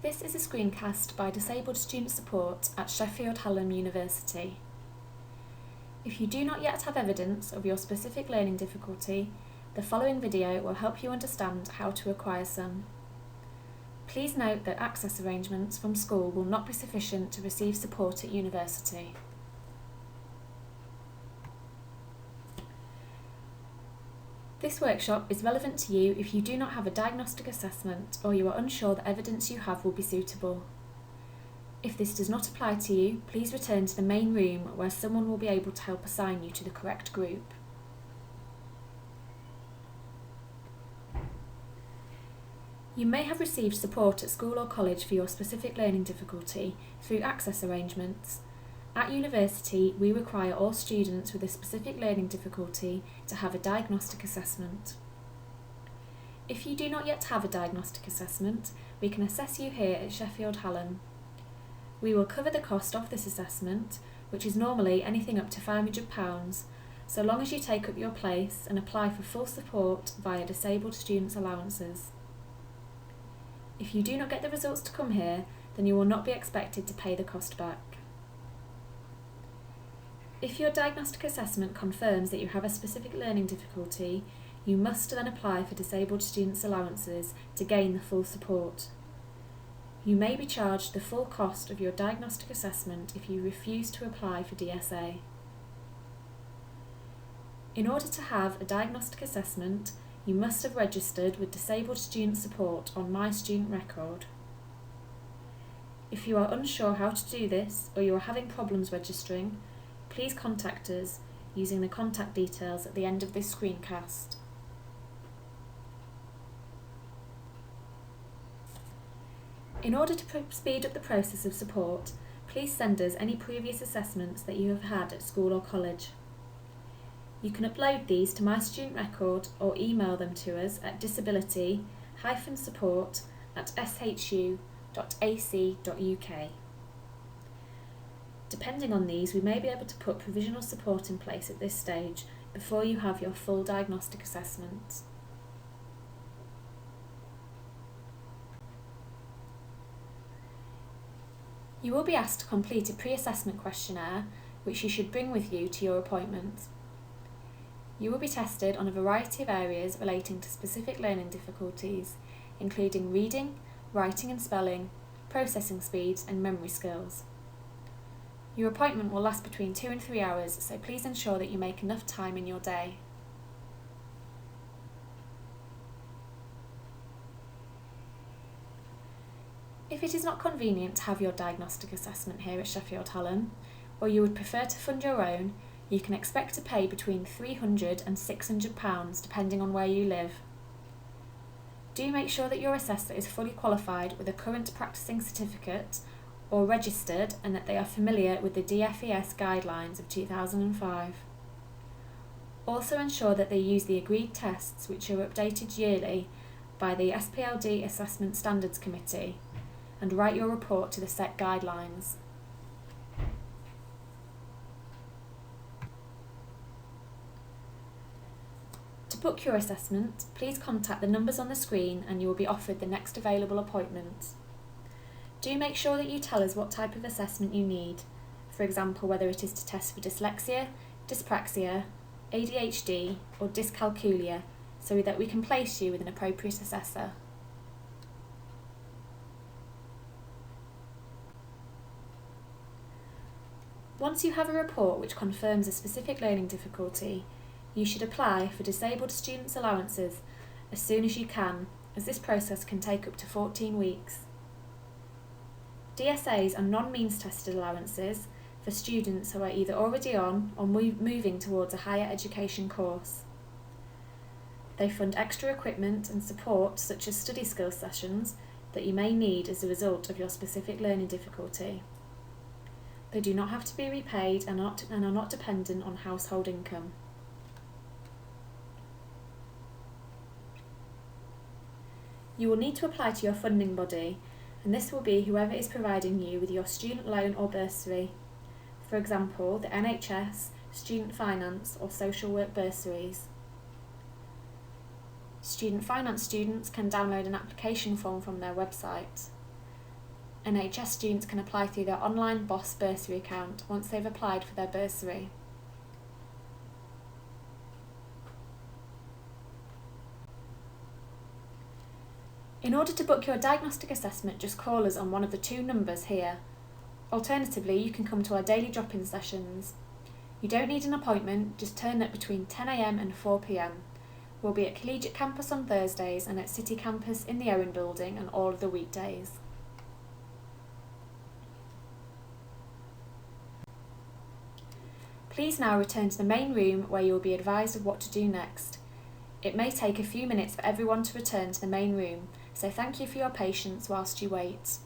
This is a screencast by Disabled Student Support at Sheffield Hallam University. If you do not yet have evidence of your specific learning difficulty, the following video will help you understand how to acquire some. Please note that access arrangements from school will not be sufficient to receive support at university. This workshop is relevant to you if you do not have a diagnostic assessment or you are unsure the evidence you have will be suitable. If this does not apply to you, please return to the main room where someone will be able to help assign you to the correct group. You may have received support at school or college for your specific learning difficulty through access arrangements. At university, we require all students with a specific learning difficulty to have a diagnostic assessment. If you do not yet have a diagnostic assessment, we can assess you here at Sheffield Hallam. We will cover the cost of this assessment, which is normally anything up to £500, so long as you take up your place and apply for full support via disabled students' allowances. If you do not get the results to come here, then you will not be expected to pay the cost back. If your diagnostic assessment confirms that you have a specific learning difficulty, you must then apply for disabled students' allowances to gain the full support. You may be charged the full cost of your diagnostic assessment if you refuse to apply for DSA. In order to have a diagnostic assessment, you must have registered with Disabled Student Support on My Student Record. If you are unsure how to do this or you are having problems registering, please contact us using the contact details at the end of this screencast. In order to speed up the process of support, please send us any previous assessments that you have had at school or college. You can upload these to My Student Record or email them to us at disability-support@shu.ac.uk. Depending on these, we may be able to put provisional support in place at this stage before you have your full diagnostic assessment. You will be asked to complete a pre-assessment questionnaire, which you should bring with you to your appointment. You will be tested on a variety of areas relating to specific learning difficulties, including reading, writing and spelling, processing speeds and memory skills. Your appointment will last between 2 and 3 hours, so please ensure that you make enough time in your day. If it is not convenient to have your diagnostic assessment here at Sheffield Hallam, or you would prefer to fund your own, you can expect to pay between £300 and £600 depending on where you live. Do make sure that your assessor is fully qualified with a current practising certificate or registered and that they are familiar with the DFES guidelines of 2005. Also ensure that they use the agreed tests which are updated yearly by the SPLD Assessment Standards Committee and write your report to the set guidelines. To book your assessment, please contact the numbers on the screen and you will be offered the next available appointment. Do make sure that you tell us what type of assessment you need, for example whether it is to test for dyslexia, dyspraxia, ADHD or dyscalculia, so that we can place you with an appropriate assessor. Once you have a report which confirms a specific learning difficulty, you should apply for disabled students' allowances as soon as you can, as this process can take up to 14 weeks. DSAs are non-means tested allowances for students who are either already on or moving towards a higher education course. They fund extra equipment and support such as study skills sessions that you may need as a result of your specific learning difficulty. They do not have to be repaid and are not dependent on household income. You will need to apply to your funding body, and this will be whoever is providing you with your student loan or bursary. For example, the NHS, student finance or social work bursaries. Student finance students can download an application form from their website. NHS students can apply through their online BOSS bursary account once they've applied for their bursary. In order to book your diagnostic assessment, just call us on one of the 2 numbers here. Alternatively, you can come to our daily drop-in sessions. You don't need an appointment, just turn up between 10 a.m. and 4 p.m. We'll be at Collegiate Campus on Thursdays and at City Campus in the Owen Building on all of the weekdays. Please now return to the main room where you will be advised of what to do next. It may take a few minutes for everyone to return to the main room, so thank you for your patience whilst you wait.